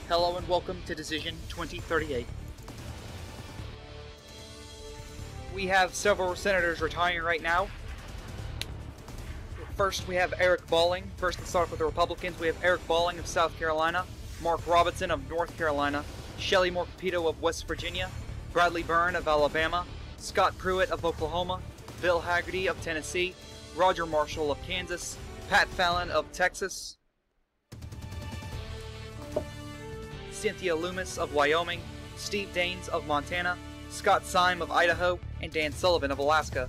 Hello and welcome to Decision 2038. We have several senators retiring right now. First, we have Eric Balling. First, let's start with the Republicans. We have Eric Balling of South Carolina, Mark Robinson of North Carolina, Shelley Moore Capito of West Virginia, Bradley Byrne of Alabama, Scott Pruitt of Oklahoma, Bill Hagerty of Tennessee, Roger Marshall of Kansas, Pat Fallon of Texas, Cynthia Loomis of Wyoming, Steve Daines of Montana, Scott Syme of Idaho, and Dan Sullivan of Alaska.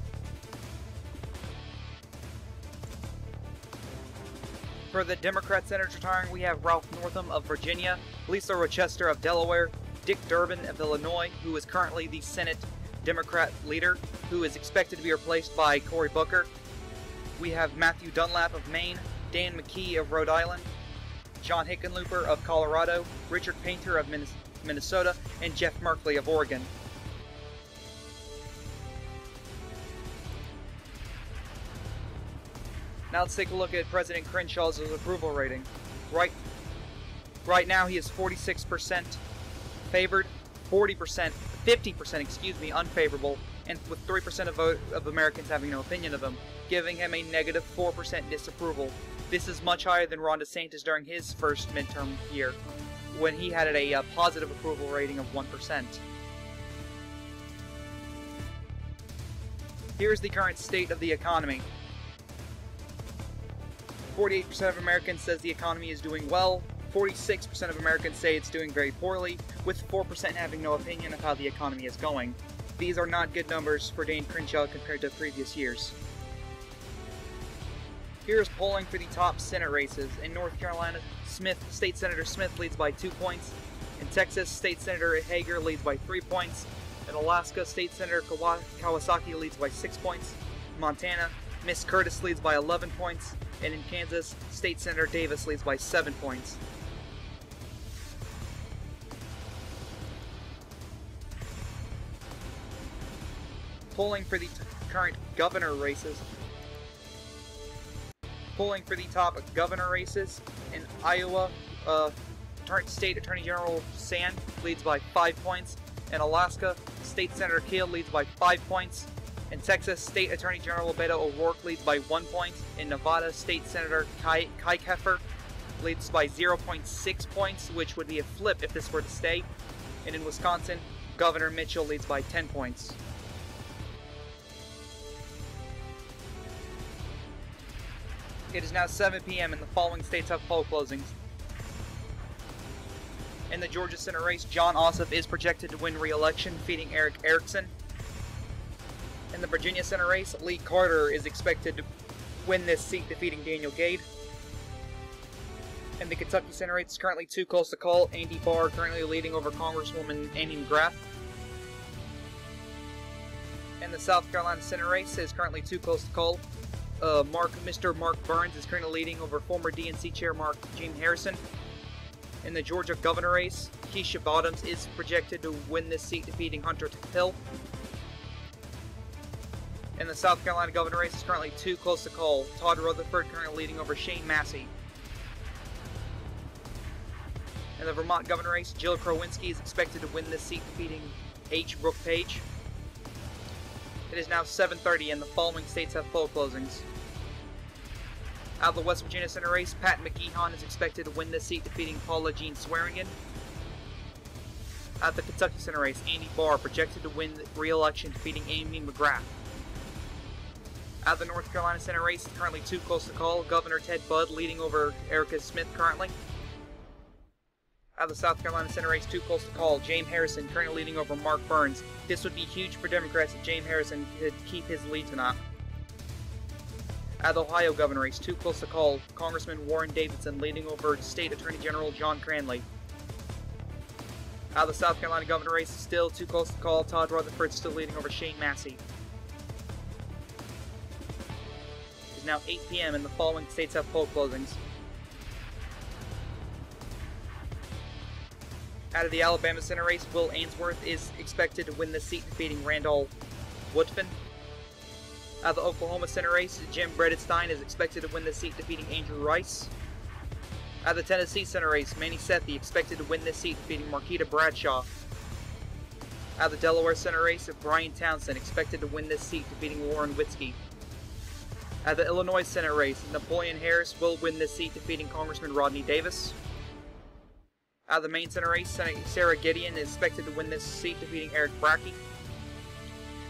For the Democrat senators retiring, we have Ralph Northam of Virginia, Lisa Rochester of Delaware, Dick Durbin of Illinois, who is currently the Senate Democrat leader, who is expected to be replaced by Cory Booker. We have Matthew Dunlap of Maine, Dan McKee of Rhode Island, John Hickenlooper of Colorado, Richard Painter of Minnesota, and Jeff Merkley of Oregon. Now let's take a look at President Crenshaw's approval rating. Right now he is 46% favored, 50% unfavorable, and with 3% of Americans having no opinion of him, giving him a negative 4% disapproval. This is much higher than Ron DeSantis during his first midterm year, when he had a positive approval rating of 1%. Here's the current state of the economy. 48% of Americans says the economy is doing well, 46% of Americans say it's doing very poorly, with 4% having no opinion of how the economy is going. These are not good numbers for Dan Crenshaw compared to previous years. Here's polling for the top Senate races. In North Carolina, State Senator Smith leads by 2 points. In Texas, State Senator Hager leads by 3 points. In Alaska, State Senator Kawasaki leads by 6 points. In Montana, Miss Curtis leads by 11 points. And in Kansas, State Senator Davis leads by 7 points. Polling for the current governor races. Polling for the top governor races. In Iowa, State Attorney General Sand leads by 5 points. In Alaska, State Senator Keel leads by 5 points. In Texas, State Attorney General Beto O'Rourke leads by 1 point. In Nevada, State Senator Kai Keffer leads by 0.6 points, which would be a flip if this were to stay. And in Wisconsin, Governor Mitchell leads by 10 points. It is now 7 p.m. and the following states have poll closings. In the Georgia Senate race, John Ossoff is projected to win re-election, defeating Eric Erickson. In the Virginia Senate race, Lee Carter is expected to win this seat, defeating Daniel Gade. In the Kentucky Senate race, it's currently too close to call. Andy Barr currently leading over Congresswoman Amy McGrath. In the South Carolina Senate race, is currently too close to call. Mr. Mark Burns is currently leading over former DNC Chair Jim Harrison. In the Georgia Governor race, Keisha Bottoms is projected to win this seat, defeating Hunter Hill. In the South Carolina Governor race, is currently too close to call. Todd Rutherford currently leading over Shane Massey. In the Vermont Governor race, Jill Krowinski is expected to win this seat, defeating H. Brooke Page. It is now 7:30 and the following states have poll closings. Out of the West Virginia Senate race, Pat McGeehan is expected to win this seat, defeating Paula Jean Swearingen. Out of the Kentucky Senate race, Andy Barr projected to win re-election, defeating Amy McGrath. Out of the North Carolina Senate race, it's currently too close to call. Governor Ted Budd leading over Erica Smith currently. Out of the South Carolina Senate race, too close to call. James Harrison currently leading over Mark Burns. This would be huge for Democrats if James Harrison could keep his lead tonight. Out of the Ohio Governor race, too close to call. Congressman Warren Davidson leading over State Attorney General John Cranley. Out of the South Carolina Governor race, still too close to call. Todd Rutherford still leading over Shane Massey. It is now 8 p.m. and the following states have poll closings. Out of the Alabama Senate race, Will Ainsworth is expected to win the seat, defeating Randall Woodfin. Out of the Oklahoma Senate race, Jim Bredestein is expected to win the seat, defeating Andrew Rice. Out of the Tennessee Senate race, Manny Sethi expected to win this seat, defeating Marquita Bradshaw. Out of the Delaware Senate race, Brian Townsend expected to win this seat, defeating Warren Witzke. Out of the Illinois Senate race, Napoleon Harris will win this seat, defeating Congressman Rodney Davis. Out of the Maine Senate race, Sarah Gideon is expected to win this seat, defeating Eric Brackey.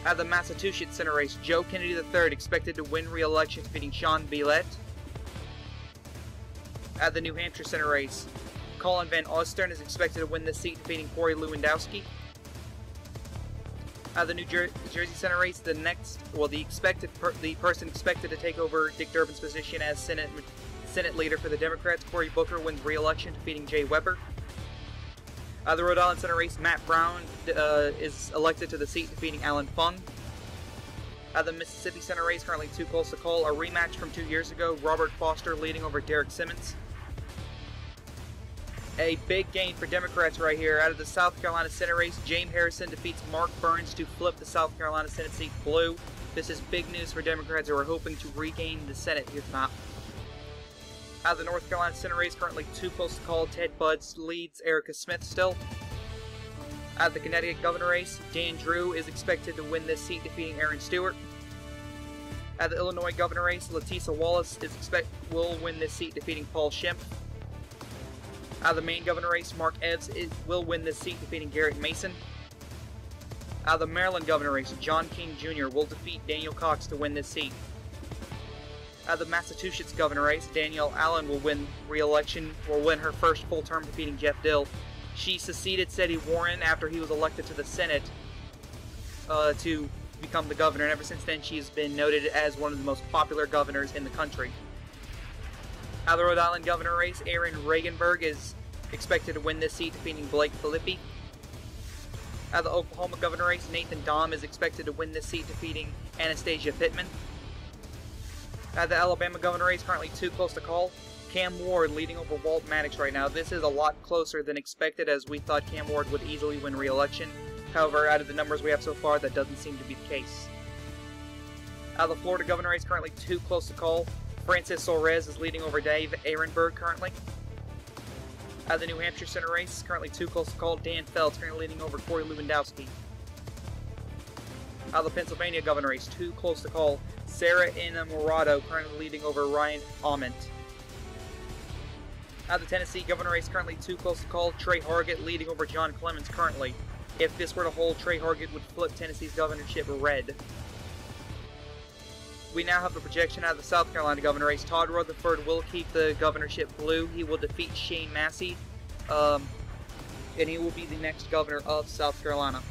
Out of the Massachusetts Senate race, Joe Kennedy III expected to win re-election, defeating Sean Billette. Out of the New Hampshire Senate race, Colin Van Ostern is expected to win this seat, defeating Corey Lewandowski. Out of the New Jersey Senate race, the person expected to take over Dick Durbin's position as Senate leader for the Democrats, Cory Booker, wins re-election, defeating Jay Weber. Out of the Rhode Island Senate race, Matt Brown is elected to the seat, defeating Alan Fung. Out of the Mississippi Senate race, currently too close to call, a rematch from 2 years ago, Robert Foster leading over Derek Simmons. A big gain for Democrats right here. Out of the South Carolina Senate race, James Harrison defeats Mark Burns to flip the South Carolina Senate seat blue. This is big news for Democrats who are hoping to regain the Senate, if not. Out of the North Carolina Senate race, currently too close to call, Ted Buds leads Erica Smith still. Out of the Connecticut Governor race, Dan Drew is expected to win this seat, defeating Aaron Stewart. Out of the Illinois Governor race, Letitia Wallace will win this seat, defeating Paul Schimpf. Out of the Maine Governor race, Mark Eves will win this seat, defeating Garrett Mason. Out of the Maryland Governor race, John King Jr. will defeat Daniel Cox to win this seat. Out of the Massachusetts Governor race, Danielle Allen will win her first full term, defeating Jeff Dill. She succeeded Seti Warren after he was elected to the Senate to become the governor, and ever since then she's been noted as one of the most popular governors in the country. Out of the Rhode Island Governor race, Aaron Regenberg is expected to win this seat, defeating Blake Filippi. Out of the Oklahoma Governor race, Nathan Dahm is expected to win this seat, defeating Anastasia Pittman. Out of the Alabama Governor race, currently too close to call, Cam Ward leading over Walt Maddox right now. This is a lot closer than expected, as we thought Cam Ward would easily win re-election. However, out of the numbers we have so far, that doesn't seem to be the case. Out of the Florida Governor race, currently too close to call, Francis Suarez is leading over Dave Ehrenberg currently. Out of the New Hampshire Senate race, currently too close to call, Dan Feltz currently leading over Corey Lewandowski. Out of the Pennsylvania Governor race, too close to call, Sarah Innamorato currently leading over Ryan Ament. Out of the Tennessee Governor race, currently too close to call, Trey Hargett leading over John Clemens currently. If this were to hold, Trey Hargett would flip Tennessee's governorship red. We now have a projection out of the South Carolina Governor race. Todd Rutherford will keep the governorship blue. He will defeat Shane Massey, and he will be the next governor of South Carolina.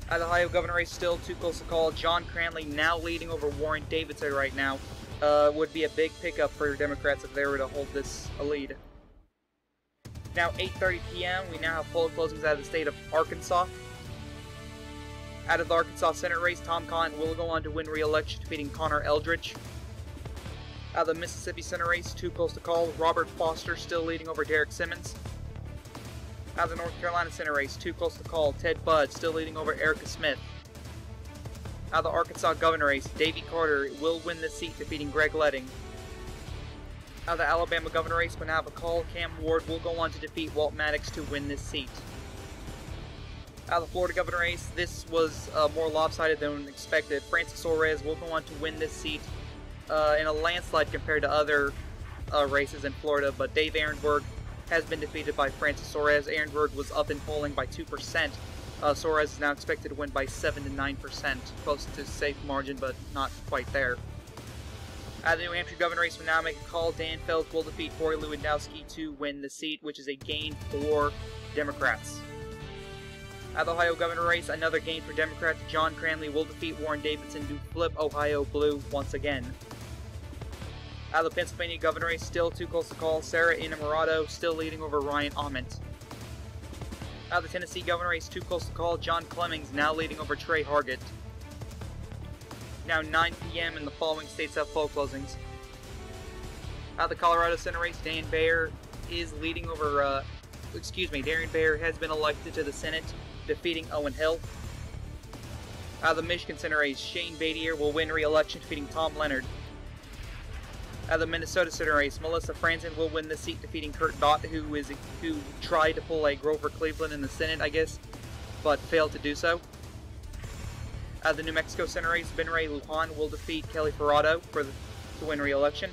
Out of the Ohio Governor race, still too close to call. John Cranley now leading over Warren Davidson right now. Would be a big pickup for Democrats if they were to hold this a lead. Now 8:30 p.m. we now have poll closings out of the state of Arkansas. Out of the Arkansas Senate race, Tom Cotton will go on to win re-election, defeating Connor Eldridge. Out of the Mississippi Senate race, too close to call, Robert Foster still leading over Derek Simmons. Out of the North Carolina Senate race, too close to call, Ted Budd still leading over Erica Smith. Out of the Arkansas Governor race, Davy Carter will win this seat, defeating Greg Leding. Out of the Alabama Governor race, we now have a call, Cam Ward will go on to defeat Walt Maddox to win this seat. Out of the Florida Governor race, this was more lopsided than expected. Francis Suarez will go on to win this seat in a landslide compared to other races in Florida, but Dave Ehrenberg has been defeated by Francis Suarez. Ehrenberg was up in polling by 2%. Suarez is now expected to win by 7 to 9%, close to safe margin, but not quite there. Out of the New Hampshire Governor race, we now make a call. Dan Feltz will defeat Corey Lewandowski to win the seat, which is a gain for Democrats. Out of the Ohio Governor race, another gain for Democrats. John Cranley will defeat Warren Davidson to flip Ohio blue once again. Out of the Pennsylvania Governor race, still too close to call, Sarah Innamorato still leading over Ryan Ament. Out of the Tennessee Governor race, too close to call, John Clemmings now leading over Trey Hargett. Now 9 p.m. and the following states have poll closings. Out of the Colorado Senate race, Dan Bayer is leading over, Darren Bayer has been elected to the Senate, defeating Owen Hill. Out of the Michigan Senate race, Shane Badier will win re-election, defeating Tom Leonard. The Minnesota Senate race, Melissa Franzen will win the seat, defeating Kurt Dott, who tried to pull a Grover Cleveland in the Senate, I guess, but failed to do so. The New Mexico Senate race, Ben Ray Lujan will defeat Kelly Ferrado to win re-election.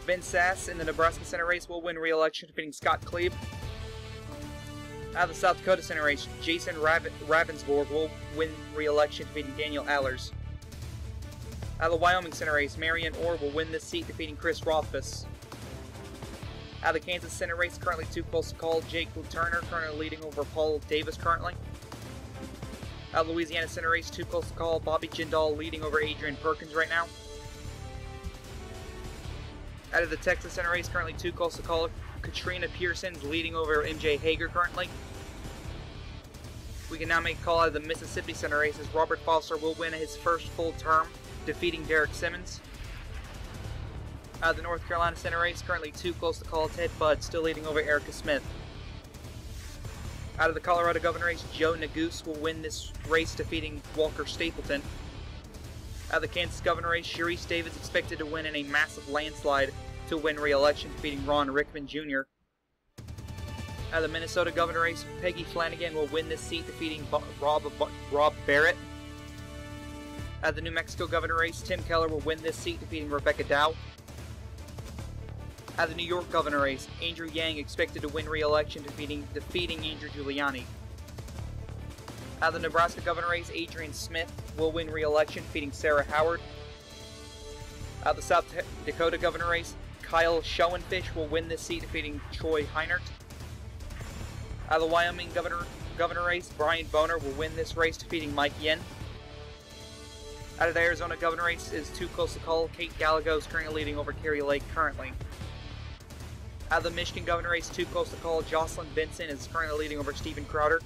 Ben Sass in the Nebraska Senate race will win re-election, defeating Scott Klebe. The South Dakota Senate race, Jason Ravensborg will win re-election, defeating Daniel Allers. The Wyoming Senate race, Marion Orr will win this seat, defeating Chris Rothfuss. The Kansas Senate race, currently too close to call, Jake Turner currently leading over Paul Davis currently. Louisiana Senate race, too close to call, Bobby Jindal leading over Adrian Perkins right now. Out of the Texas Senate race, currently too close to call, Katrina Pearson's leading over MJ Hager currently. We can now make a call out of the Mississippi Senate race as Robert Foster will win his first full term, defeating Derek Simmons. The North Carolina Senate race, currently too close to call, Ted Budd still leading over Erica Smith. Out of the Colorado Governor race, Joe Neguse will win this race, defeating Walker Stapleton. Out of the Kansas Governor race, Sharice Davids expected to win in a massive landslide to win re-election, defeating Ron Rickman Jr. Out of the Minnesota Governor race, Peggy Flanagan will win this seat, defeating Rob Barrett. Out of the New Mexico Governor race, Tim Keller will win this seat, defeating Rebecca Dow. Out of the New York Governor race, Andrew Yang expected to win re-election, defeating Andrew Giuliani. Out of the Nebraska Governor race, Adrian Smith will win re-election, defeating Sarah Howard. Out of the South Dakota Governor race, Kyle Schoenfish will win this seat, defeating Troy Heinert. Out of the Wyoming Governor race, Brian Boner will win this race, defeating Mike Yen. Out of the Arizona Governor race is too close to call, Kate Gallego is currently leading over Carrie Lake currently. Out of the Michigan Governor race, too close to call, Jocelyn Benson is currently leading over Stephen Crowder.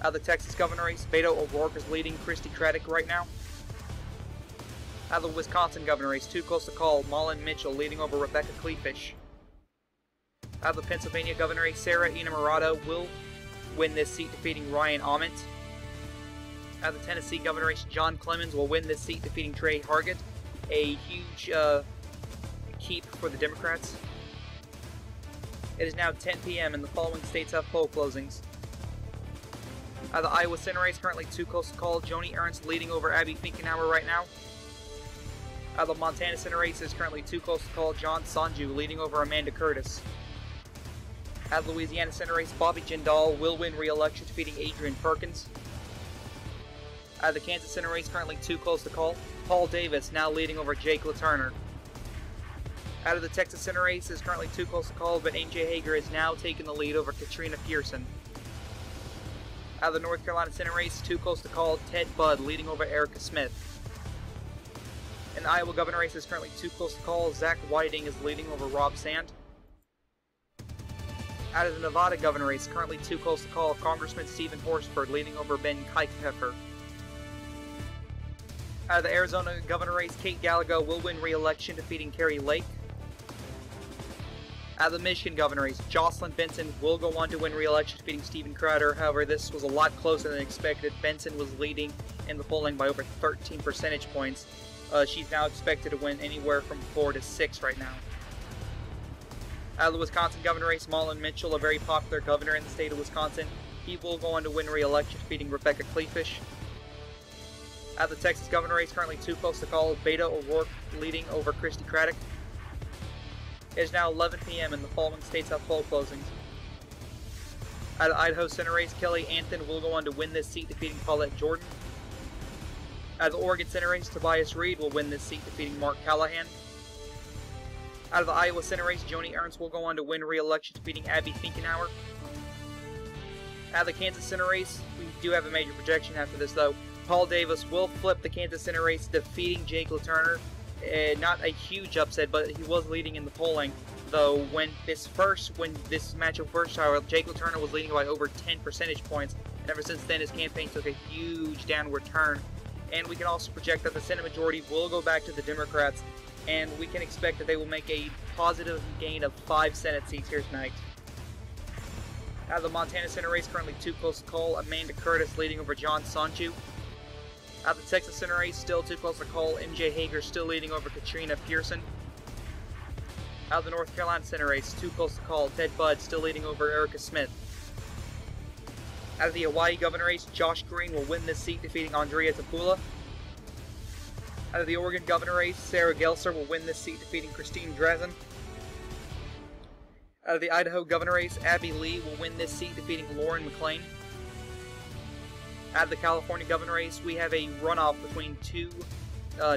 Out of the Texas Governor race, Beto O'Rourke is leading Christy Craddock right now. Out of the Wisconsin Governor race, too close to call, Mullen Mitchell leading over Rebecca Kleefish. Out of the Pennsylvania Governor race, Sarah Inamorado will win this seat, defeating Ryan Ament. Out of the Tennessee Governor race, John Clemens will win this seat, defeating Trey Hargett. A huge keep for the Democrats. It is now 10 p.m. and the following states have poll closings. The Iowa Senate race, currently too close to call, Joni Ernst leading over Abby Finkenauer right now. The Montana Senate race is currently too close to call, John Sanju leading over Amanda Curtis. The Louisiana Senate race, Bobby Jindal will win re-election, defeating Adrian Perkins. The Kansas Senate race, currently too close to call, Paul Davis now leading over Jake LaTurner. Out of the Texas Senate race is currently too close to call, but MJ Hager is now taking the lead over Katrina Pearson. Out of the North Carolina Senate race, too close to call, Ted Budd leading over Erica Smith. In the Iowa Governor race is currently too close to call, Zach Whiting is leading over Rob Sand. Out of the Nevada Governor race, currently too close to call, Congressman Stephen Horsford leading over Ben Kikepfer. Out of the Arizona Governor race, Kate Gallego will win re-election, defeating Carrie Lake. Out of the Michigan Governor race, Jocelyn Benson will go on to win re-election, defeating Stephen Crowder. However, this was a lot closer than expected. Benson was leading in the polling by over 13 percentage points. She's now expected to win anywhere from 4 to 6 right now. Out of the Wisconsin Governor race, Mullen Mitchell, a very popular governor in the state of Wisconsin, he will go on to win re-election, defeating Rebecca Kleefish. Out of the Texas Governor race, currently too close to call, Beto O'Rourke leading over Christy Craddock. It is now 11 p.m. and the following states have poll closings. Out of the Idaho Senate race, Kelly Anthon will go on to win this seat, defeating Paulette Jordan. Out of the Oregon Senate race, Tobias Reed will win this seat, defeating Mark Callahan. Out of the Iowa Senate race, Joni Ernst will go on to win re-election, defeating Abby Finkenauer. Out of the Kansas Senate race, we do have a major projection after this though. Paul Davis will flip the Kansas Senate race, defeating Jake LaTurner. Not a huge upset, but he was leading in the polling. Though when this matchup first started, Jake LaTurner was leading by over 10 percentage points, and ever since then his campaign took a huge downward turn. And we can also project that the Senate majority will go back to the Democrats, and we can expect that they will make a positive gain of 5 Senate seats here tonight. Out of the Montana Senate race, currently too close to call, Amanda Curtis leading over John Sanju. Out of the Texas Senate race, still too close to call. MJ Hager still leading over Katrina Pearson. Out of the North Carolina Senate race, too close to call. Ted Budd still leading over Erica Smith. Out of the Hawaii Governor race, Josh Green will win this seat, defeating Andrea Tapula. Out of the Oregon Governor race, Sarah Gelser will win this seat, defeating Christine Drazen. Out of the Idaho Governor race, Abby Lee will win this seat, defeating Lauren McLean. Out of the California Governor race, we have a runoff between two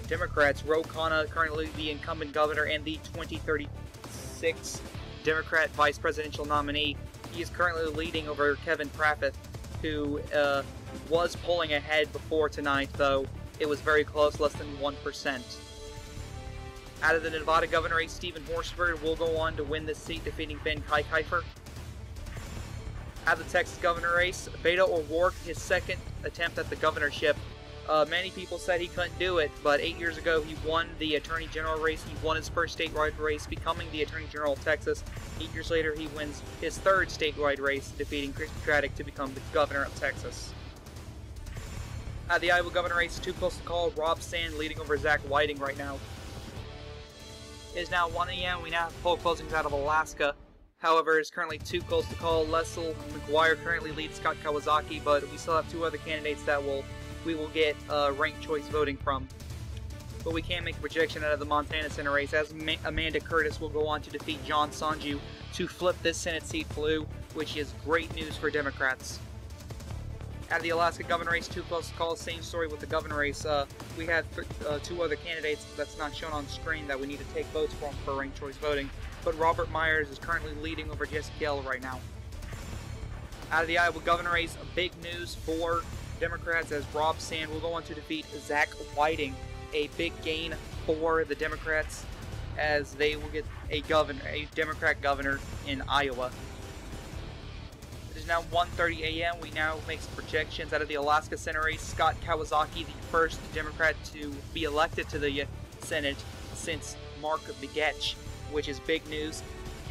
Democrats, Rhode, currently the incumbent governor, and the 2036 Democrat vice presidential nominee. He is currently leading over Kevin Praffeth, who was pulling ahead before tonight, though it was very close, less than 1%. Out of the Nevada Governor race, Stephen Horsford will go on to win this seat, defeating Ben Keifer. Out of the Texas Governor race, Beto O'Rourke, his second attempt at the governorship. Many people said he couldn't do it, but 8 years ago he won the Attorney General race. He won his first statewide race, becoming the Attorney General of Texas. 8 years later, he wins his third statewide race, defeating Christy Craddick to become the Governor of Texas. Out of the Iowa Governor race, too close to call. Rob Sand leading over Zach Whiting right now. It is now 1 a.m. We now have poll closings out of Alaska. However, it's currently too close to call. Leslie McGuire currently leads Scott Kawasaki, but we still have two other candidates that we will get ranked choice voting from. But we can make a projection out of the Montana Senate race, as Amanda Curtis will go on to defeat John Sonju to flip this Senate seat blue, which is great news for Democrats. Out of the Alaska Governor race, too close to call. Same story with the Governor race. We have two other candidates that's not shown on screen that we need to take votes from for ranked choice voting. But Robert Myers is currently leading over Jesse Kell right now. Out of the Iowa Governor race, big news for Democrats, as Rob Sand will go on to defeat Zach Whiting. A big gain for the Democrats, as they will get a Democrat governor in Iowa. It is now 1:30 a.m. We now make some projections out of the Alaska Senate race. Scott Kawasaki, the first Democrat to be elected to the Senate since Mark Begich, which is big news.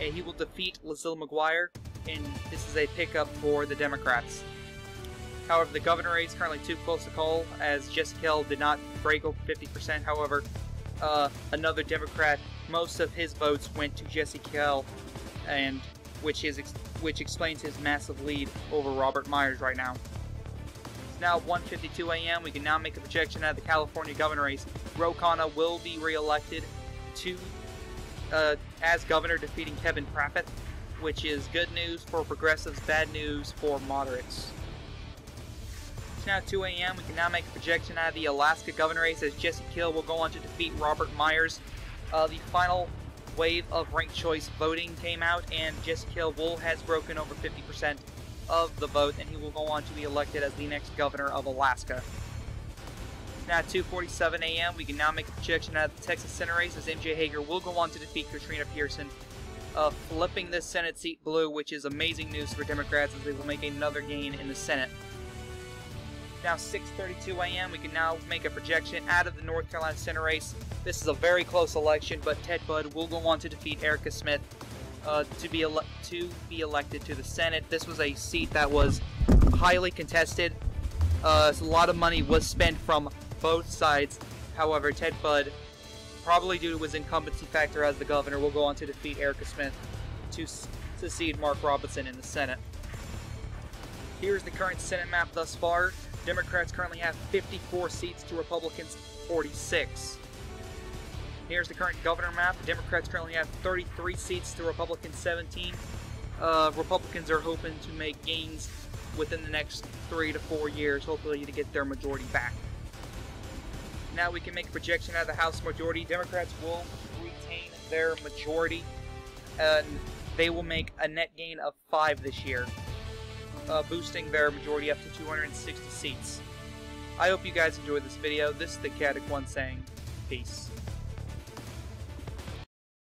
And he will defeat Leslie McGuire, and this is a pickup for the Democrats. However, the Governor race is currently too close to call, as Jesse Kell did not break over 50%. However, another Democrat, most of his votes went to Jesse Kell, and which explains his massive lead over Robert Myers right now. It's now 1:52 a.m. We can now make a projection out of the California Governor race. Rhode will be re-elected to as governor, defeating Kevin Praffeth, which is good news for progressives, bad news for moderates. It's now 2 a.m. We can now make a projection out of the Alaska Governor race, as Jesse Kell will go on to defeat Robert Myers. The final wave of ranked choice voting came out, and Jesse Kell has broken over 50% of the vote, and he will go on to be elected as the next governor of Alaska. Now at 2:47 a.m. we can now make a projection out of the Texas Senate race, as MJ Hager will go on to defeat Katrina Pearson, flipping this Senate seat blue, which is amazing news for Democrats, as they will make another gain in the Senate. Now 6:32 a.m. we can now make a projection out of the North Carolina Senate race. This is a very close election, but Ted Budd will go on to defeat Erica Smith to be elected to the Senate. This was a seat that was highly contested. A lot of money was spent from both sides. However, Ted Budd, probably due to his incumbency factor as the governor, will go on to defeat Erica Smith to succeed Mark Robinson in the Senate. Here's the current Senate map thus far. Democrats currently have 54 seats to Republicans 46. Here's the current governor map. Democrats currently have 33 seats to Republicans 17. Republicans are hoping to make gains within the next 3 to 4 years, hopefully to get their majority back. Now we can make a projection out of the House majority. Democrats will retain their majority, and they will make a net gain of 5 this year, boosting their majority up to 260 seats. I hope you guys enjoyed this video. This is the Caddick One saying, peace.